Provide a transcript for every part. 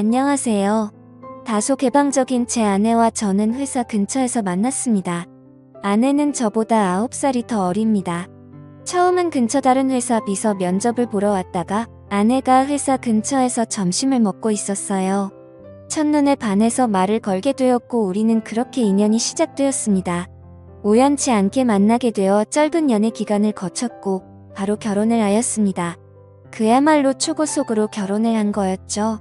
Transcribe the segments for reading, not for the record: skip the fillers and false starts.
안녕하세요. 다소 개방적인 제 아내와 저는 회사 근처에서 만났습니다. 아내는 저보다 9살이 더 어립니다. 처음은 근처 다른 회사 비서 면접을 보러 왔다가 아내가 회사 근처에서 점심을 먹고 있었어요. 첫눈에 반해서 말을 걸게 되었고 우리는 그렇게 인연이 시작되었습니다. 우연치 않게 만나게 되어 짧은 연애 기간을 거쳤고 바로 결혼을 하였습니다. 그야말로 초고속으로 결혼을 한 거였죠.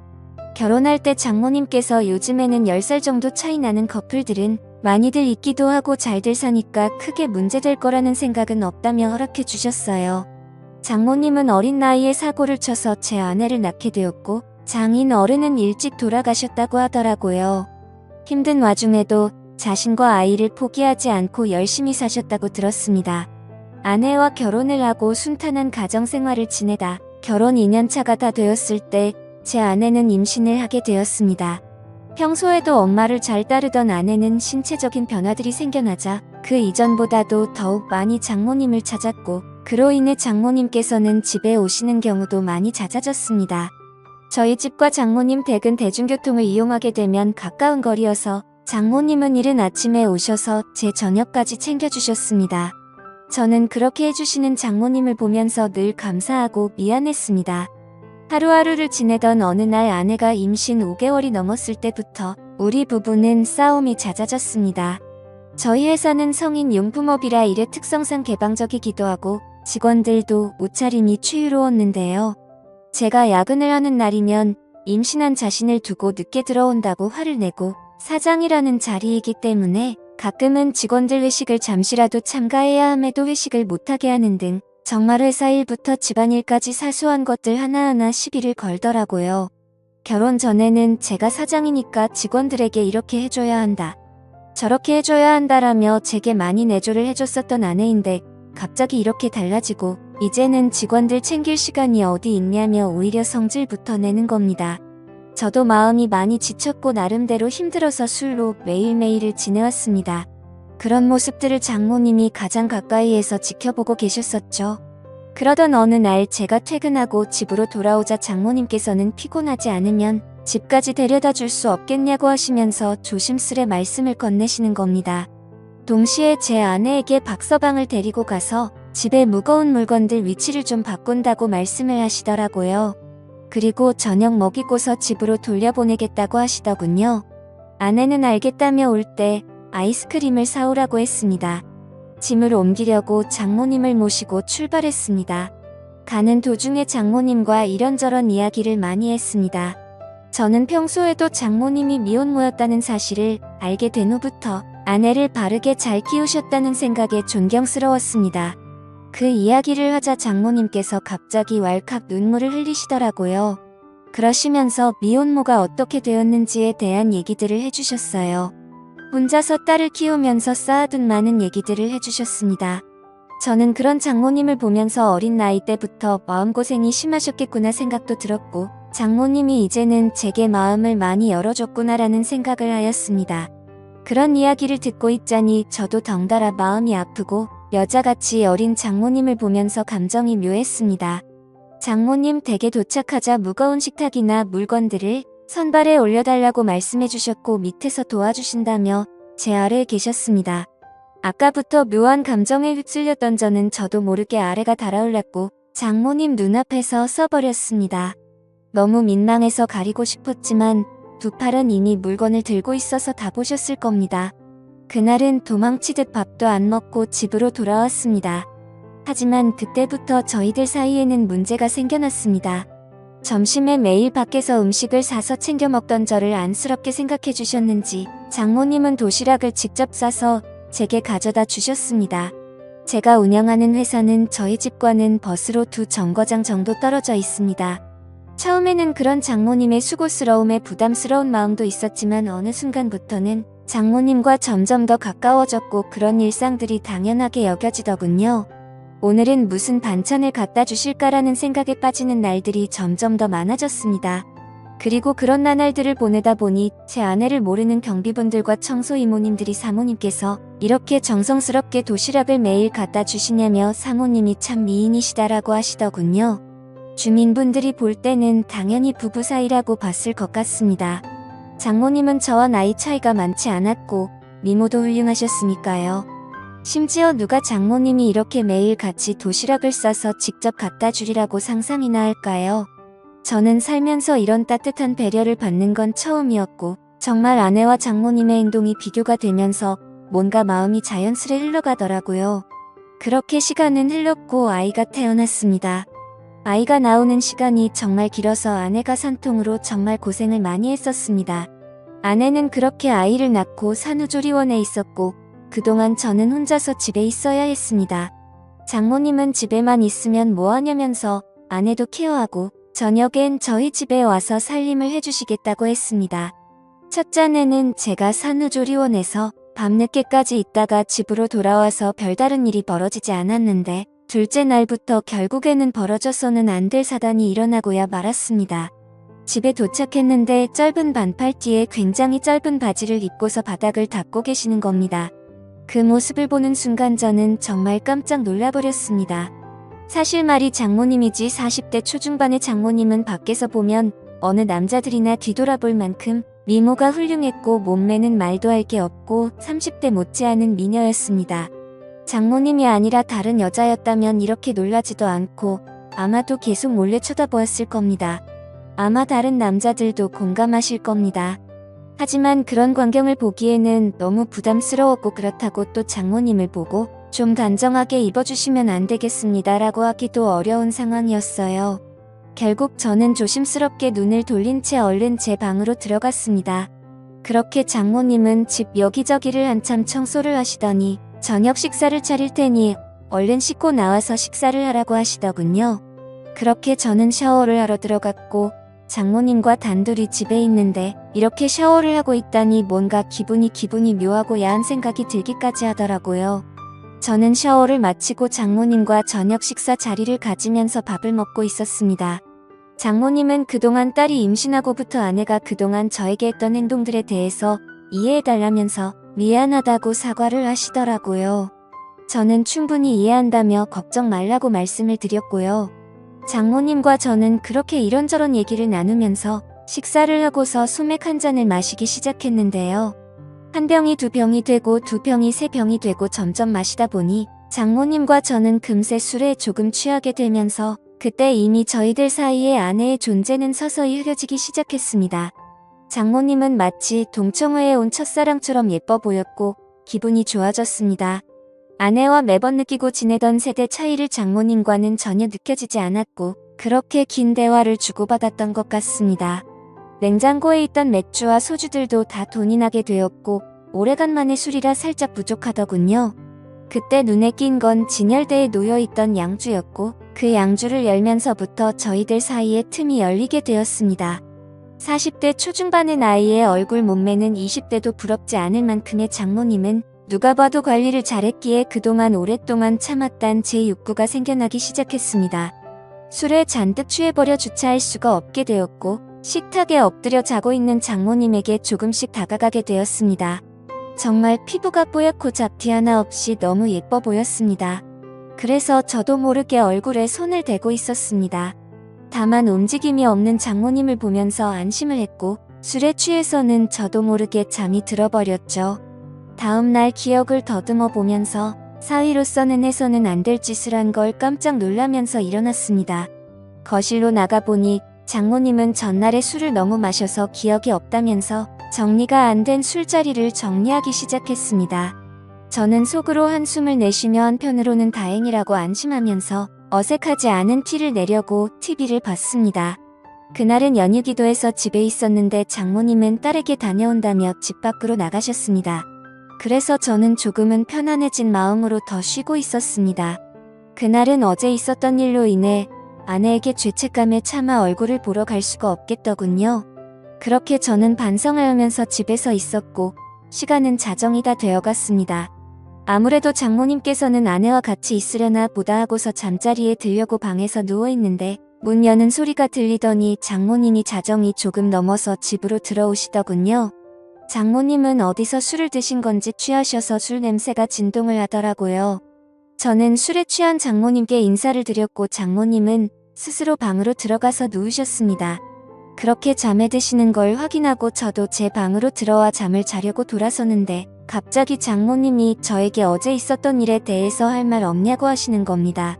결혼할 때 장모님께서 요즘에는 10살 정도 차이 나는 커플들은 많이들 있기도 하고 잘들 사니까 크게 문제될 거라는 생각은 없다며 허락해 주셨어요. 장모님은 어린 나이에 사고를 쳐서 제 아내를 낳게 되었고 장인 어른은 일찍 돌아가셨다고 하더라고요. 힘든 와중에도 자신과 아이를 포기하지 않고 열심히 사셨다고 들었습니다. 아내와 결혼을 하고 순탄한 가정생활을 지내다 결혼 2년차가 다 되었을 때 제 아내는 임신을 하게 되었습니다. 평소에도 엄마를 잘 따르던 아내는 신체적인 변화들이 생겨나자 그 이전보다도 더욱 많이 장모님을 찾았고 그로 인해 장모님께서는 집에 오시는 경우도 많이 잦아졌습니다. 저희 집과 장모님 댁은 대중교통을 이용하게 되면 가까운 거리여서 장모님은 이른 아침에 오셔서 제 저녁까지 챙겨주셨습니다. 저는 그렇게 해주시는 장모님을 보면서 늘 감사하고 미안했습니다. 하루하루를 지내던 어느 날 아내가 임신 5개월이 넘었을 때부터 우리 부부는 싸움이 잦아졌습니다. 저희 회사는 성인 용품업이라 일의 특성상 개방적이기도 하고 직원들도 옷차림이 추유로웠는데요. 제가 야근을 하는 날이면 임신한 자신을 두고 늦게 들어온다고 화를 내고 사장이라는 자리이기 때문에 가끔은 직원들 회식을 잠시라도 참가해야 함에도 회식을 못하게 하는 등 정말 회사 일부터 집안일까지 사소한 것들 하나하나 시비를 걸더라고요. 결혼 전에는 제가 사장이니까 직원들에게 이렇게 해줘야 한다, 저렇게 해줘야 한다라며 제게 많이 내조를 해줬었던 아내인데 갑자기 이렇게 달라지고 이제는 직원들 챙길 시간이 어디 있냐며 오히려 성질부터 내는 겁니다. 저도 마음이 많이 지쳤고 나름대로 힘들어서 술로 매일매일을 지내왔습니다. 그런 모습들을 장모님이 가장 가까이에서 지켜보고 계셨었죠. 그러던 어느 날 제가 퇴근하고 집으로 돌아오자 장모님께서는 피곤하지 않으면 집까지 데려다 줄 수 없겠냐고 하시면서 조심스레 말씀을 건네시는 겁니다. 동시에 제 아내에게 박서방을 데리고 가서 집에 무거운 물건들 위치를 좀 바꾼다고 말씀을 하시더라고요. 그리고 저녁 먹이고서 집으로 돌려보내겠다고 하시더군요. 아내는 알겠다며 올 때 아이스크림을 사오라고 했습니다. 짐을 옮기려고 장모님을 모시고 출발했습니다. 가는 도중에 장모님과 이런저런 이야기를 많이 했습니다. 저는 평소에도 장모님이 미혼모였다는 사실을 알게 된 후부터 아내를 바르게 잘 키우셨다는 생각에 존경스러웠습니다. 그 이야기를 하자 장모님께서 갑자기 왈칵 눈물을 흘리시더라고요. 그러시면서 미혼모가 어떻게 되었는지에 대한 얘기들을 해주셨어요. 혼자서 딸을 키우면서 쌓아둔 많은 얘기들을 해주셨습니다. 저는 그런 장모님을 보면서 어린 나이 때부터 마음고생이 심하셨겠구나 생각도 들었고 장모님이 이제는 제게 마음을 많이 열어줬구나라는 생각을 하였습니다. 그런 이야기를 듣고 있자니 저도 덩달아 마음이 아프고 여자같이 어린 장모님을 보면서 감정이 묘했습니다. 장모님 댁에 도착하자 무거운 식탁이나 물건들을 선발에 올려달라고 말씀해 주셨고 밑에서 도와주신다며 제 아래에 계셨습니다. 아까부터 묘한 감정에 휩쓸렸던 저도 모르게 아래가 달아올랐고 장모님 눈앞에서 써버렸습니다. 너무 민망해서 가리고 싶었지만 두 팔은 이미 물건을 들고 있어서 다 보셨을 겁니다. 그날은 도망치듯 밥도 안 먹고 집으로 돌아왔습니다. 하지만 그때부터 저희들 사이에는 문제가 생겨났습니다. 점심에 매일 밖에서 음식을 사서 챙겨 먹던 저를 안쓰럽게 생각해 주셨는지 장모님은 도시락을 직접 싸서 제게 가져다 주셨습니다. 제가 운영하는 회사는 저희 집과는 버스로 2정거장 정도 떨어져 있습니다. 처음에는 그런 장모님의 수고스러움에 부담스러운 마음도 있었지만 어느 순간부터는 장모님과 점점 더 가까워졌고 그런 일상들이 당연하게 여겨지더군요. 오늘은 무슨 반찬을 갖다 주실까라는 생각에 빠지는 날들이 점점 더 많아졌습니다. 그리고 그런 나날들을 보내다 보니 제 아내를 모르는 경비분들과 청소 이모님들이 사모님께서 이렇게 정성스럽게 도시락을 매일 갖다 주시냐며 사모님이 참 미인이시다라고 하시더군요. 주민분들이 볼 때는 당연히 부부 사이라고 봤을 것 같습니다. 장모님은 저와 나이 차이가 많지 않았고 미모도 훌륭하셨으니까요. 심지어 누가 장모님이 이렇게 매일 같이 도시락을 싸서 직접 갖다 주리라고 상상이나 할까요? 저는 살면서 이런 따뜻한 배려를 받는 건 처음이었고 정말 아내와 장모님의 행동이 비교가 되면서 뭔가 마음이 자연스레 흘러가더라고요. 그렇게 시간은 흘렀고 아이가 태어났습니다. 아이가 나오는 시간이 정말 길어서 아내가 산통으로 정말 고생을 많이 했었습니다. 아내는 그렇게 아이를 낳고 산후조리원에 있었고 그동안 저는 혼자서 집에 있어야 했습니다. 장모님은 집에만 있으면 뭐하냐면서 아내도 케어하고 저녁엔 저희 집에 와서 살림을 해주시겠다고 했습니다. 첫째 아내는 제가 산후조리원에서 밤늦게까지 있다가 집으로 돌아와서 별다른 일이 벌어지지 않았는데 둘째 날부터 결국에는 벌어져서는 안 될 사단이 일어나고야 말았습니다. 집에 도착했는데 짧은 반팔티에 굉장히 짧은 바지를 입고서 바닥을 닦고 계시는 겁니다. 그 모습을 보는 순간 저는 정말 깜짝 놀라버렸습니다. 사실 말이 장모님이지 40대 초중반의 장모님은 밖에서 보면 어느 남자들이나 뒤돌아볼 만큼 미모가 훌륭했고 몸매는 말도 할 게 없고 30대 못지않은 미녀였습니다. 장모님이 아니라 다른 여자였다면 이렇게 놀라지도 않고 아마도 계속 몰래 쳐다보았을 겁니다. 아마 다른 남자들도 공감하실 겁니다. 하지만 그런 광경을 보기에는 너무 부담스러웠고 그렇다고 또 장모님을 보고 좀 단정하게 입어주시면 안 되겠습니다 라고 하기도 어려운 상황이었어요. 결국 저는 조심스럽게 눈을 돌린 채 얼른 제 방으로 들어갔습니다. 그렇게 장모님은 집 여기저기를 한참 청소를 하시더니 저녁 식사를 차릴 테니 얼른 씻고 나와서 식사를 하라고 하시더군요. 그렇게 저는 샤워를 하러 들어갔고 장모님과 단둘이 집에 있는데 이렇게 샤워를 하고 있다니 뭔가 기분이 묘하고 야한 생각이 들기까지 하더라고요. 저는 샤워를 마치고 장모님과 저녁 식사 자리를 가지면서 밥을 먹고 있었습니다. 장모님은 그동안 딸이 임신하고부터 아내가 그동안 저에게 했던 행동들에 대해서 이해해달라면서 미안하다고 사과를 하시더라고요. 저는 충분히 이해한다며 걱정 말라고 말씀을 드렸고요. 장모님과 저는 그렇게 이런저런 얘기를 나누면서 식사를 하고서 소맥 한 잔을 마시기 시작했는데요. 한 병이 두 병이 되고 두 병이 세 병이 되고 점점 마시다 보니 장모님과 저는 금세 술에 조금 취하게 되면서 그때 이미 저희들 사이에 아내의 존재는 서서히 흐려지기 시작했습니다. 장모님은 마치 동청회에 온 첫사랑처럼 예뻐 보였고 기분이 좋아졌습니다. 아내와 매번 느끼고 지내던 세대 차이를 장모님과는 전혀 느껴지지 않았고 그렇게 긴 대화를 주고받았던 것 같습니다. 냉장고에 있던 맥주와 소주들도 다 돈이 나게 되었고 오래간만에 술이라 살짝 부족하더군요. 그때 눈에 띈 건 진열대에 놓여있던 양주였고 그 양주를 열면서부터 저희들 사이에 틈이 열리게 되었습니다. 40대 초중반의 나이에 얼굴 몸매는 20대도 부럽지 않을 만큼의 장모님은 누가 봐도 관리를 잘했기에 그동안 오랫동안 참았단 제 욕구가 생겨나기 시작했습니다. 술에 잔뜩 취해버려 주차할 수가 없게 되었고 식탁에 엎드려 자고 있는 장모님에게 조금씩 다가가게 되었습니다. 정말 피부가 뽀얗고 잡티 하나 없이 너무 예뻐 보였습니다. 그래서 저도 모르게 얼굴에 손을 대고 있었습니다. 다만 움직임이 없는 장모님을 보면서 안심을 했고 술에 취해서는 저도 모르게 잠이 들어버렸죠. 다음 날 기억을 더듬어 보면서 사위로서는 해서는 안 될 짓을 한 걸 깜짝 놀라면서 일어났습니다. 거실로 나가보니 장모님은 전날에 술을 너무 마셔서 기억이 없다면서 정리가 안 된 술자리를 정리하기 시작했습니다. 저는 속으로 한숨을 내쉬며 한편으로는 다행이라고 안심하면서 어색하지 않은 티를 내려고 TV를 봤습니다. 그날은 연휴기도 해서 집에 있었는데 장모님은 딸에게 다녀온다며 집 밖으로 나가셨습니다. 그래서 저는 조금은 편안해진 마음으로 더 쉬고 있었습니다. 그날은 어제 있었던 일로 인해 아내에게 죄책감에 차마 얼굴을 보러 갈 수가 없겠더군요. 그렇게 저는 반성을 하면서 집에서 있었고 시간은 자정이 다 되어갔습니다. 아무래도 장모님께서는 아내와 같이 있으려나 보다 하고서 잠자리에 들려고 방에서 누워있는데 문 여는 소리가 들리더니 장모님이 자정이 조금 넘어서 집으로 들어오시더군요. 장모님은 어디서 술을 드신 건지 취하셔서 술 냄새가 진동을 하더라고요. 저는 술에 취한 장모님께 인사를 드렸고 장모님은 스스로 방으로 들어가서 누우셨습니다. 그렇게 잠에 드시는 걸 확인하고 저도 제 방으로 들어와 잠을 자려고 돌아서는데 갑자기 장모님이 저에게 어제 있었던 일에 대해서 할 말 없냐고 하시는 겁니다.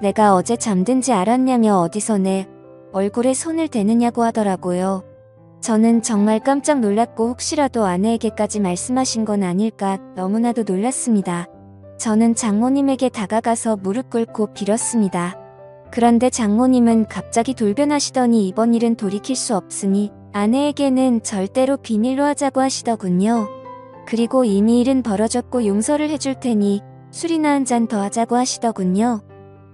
내가 어제 잠든지 알았냐며 어디서 내 얼굴에 손을 대느냐고 하더라고요. 저는 정말 깜짝 놀랐고 혹시라도 아내에게까지 말씀하신 건 아닐까 너무나도 놀랐습니다. 저는 장모님에게 다가가서 무릎 꿇고 빌었습니다. 그런데 장모님은 갑자기 돌변하시더니 이번 일은 돌이킬 수 없으니 아내에게는 절대로 비밀로 하자고 하시더군요. 그리고 이미 일은 벌어졌고 용서를 해줄 테니 술이나 한 잔 더 하자고 하시더군요.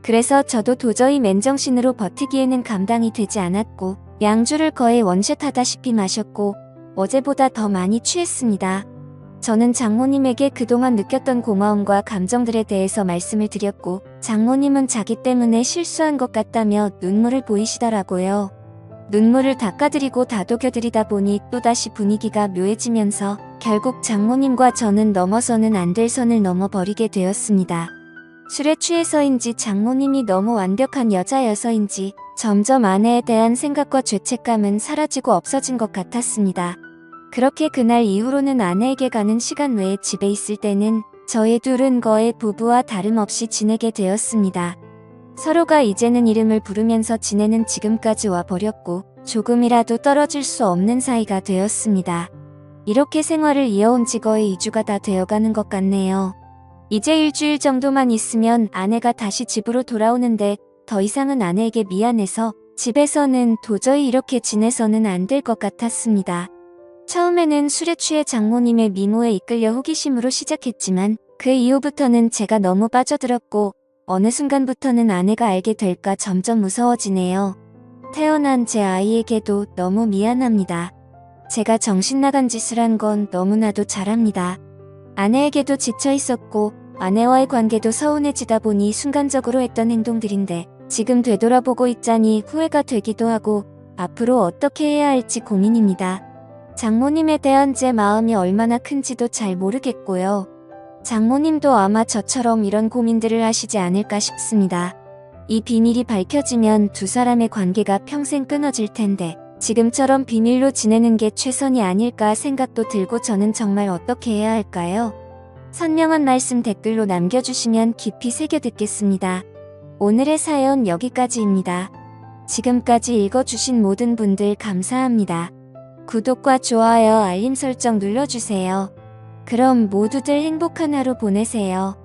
그래서 저도 도저히 맨정신으로 버티기에는 감당이 되지 않았고 양주를 거의 원샷 하다시피 마셨고 어제보다 더 많이 취했습니다. 저는 장모님에게 그동안 느꼈던 고마움과 감정들에 대해서 말씀을 드렸고 장모님은 자기 때문에 실수한 것 같다며 눈물을 보이시더라고요. 눈물을 닦아드리고 다독여드리다 보니 또다시 분위기가 묘해지면서 결국 장모님과 저는 넘어서는 안 될 선을 넘어버리게 되었습니다. 술에 취해서인지 장모님이 너무 완벽한 여자여서인지 점점 아내에 대한 생각과 죄책감은 사라지고 없어진 것 같았습니다. 그렇게 그날 이후로는 아내에게 가는 시간 외에 집에 있을 때는 저희 둘은 거의 부부와 다름없이 지내게 되었습니다. 서로가 이제는 이름을 부르면서 지내는 지금까지 와버렸고 조금이라도 떨어질 수 없는 사이가 되었습니다. 이렇게 생활을 이어온 지 거의 2주가 다 되어가는 것 같네요. 이제 일주일 정도만 있으면 아내가 다시 집으로 돌아오는데 더 이상은 아내에게 미안해서 집에서는 도저히 이렇게 지내서는 안 될 것 같았습니다. 처음에는 술에 취해 장모님의 미모에 이끌려 호기심으로 시작했지만 그 이후부터는 제가 너무 빠져들었고 어느 순간부터는 아내가 알게 될까 점점 무서워지네요. 태어난 제 아이에게도 너무 미안합니다. 제가 정신 나간 짓을 한 건 너무나도 잘합니다. 아내에게도 지쳐 있었고 아내와의 관계도 서운해지다 보니 순간적으로 했던 행동들인데 지금 되돌아보고 있자니 후회가 되기도 하고 앞으로 어떻게 해야 할지 고민입니다. 장모님에 대한 제 마음이 얼마나 큰지도 잘 모르겠고요. 장모님도 아마 저처럼 이런 고민들을 하시지 않을까 싶습니다. 이 비밀이 밝혀지면 두 사람의 관계가 평생 끊어질 텐데 지금처럼 비밀로 지내는 게 최선이 아닐까 생각도 들고 저는 정말 어떻게 해야 할까요? 선명한 말씀 댓글로 남겨주시면 깊이 새겨 듣겠습니다. 오늘의 사연 여기까지입니다. 지금까지 읽어주신 모든 분들 감사합니다. 구독과 좋아요, 알림 설정 눌러주세요. 그럼 모두들 행복한 하루 보내세요.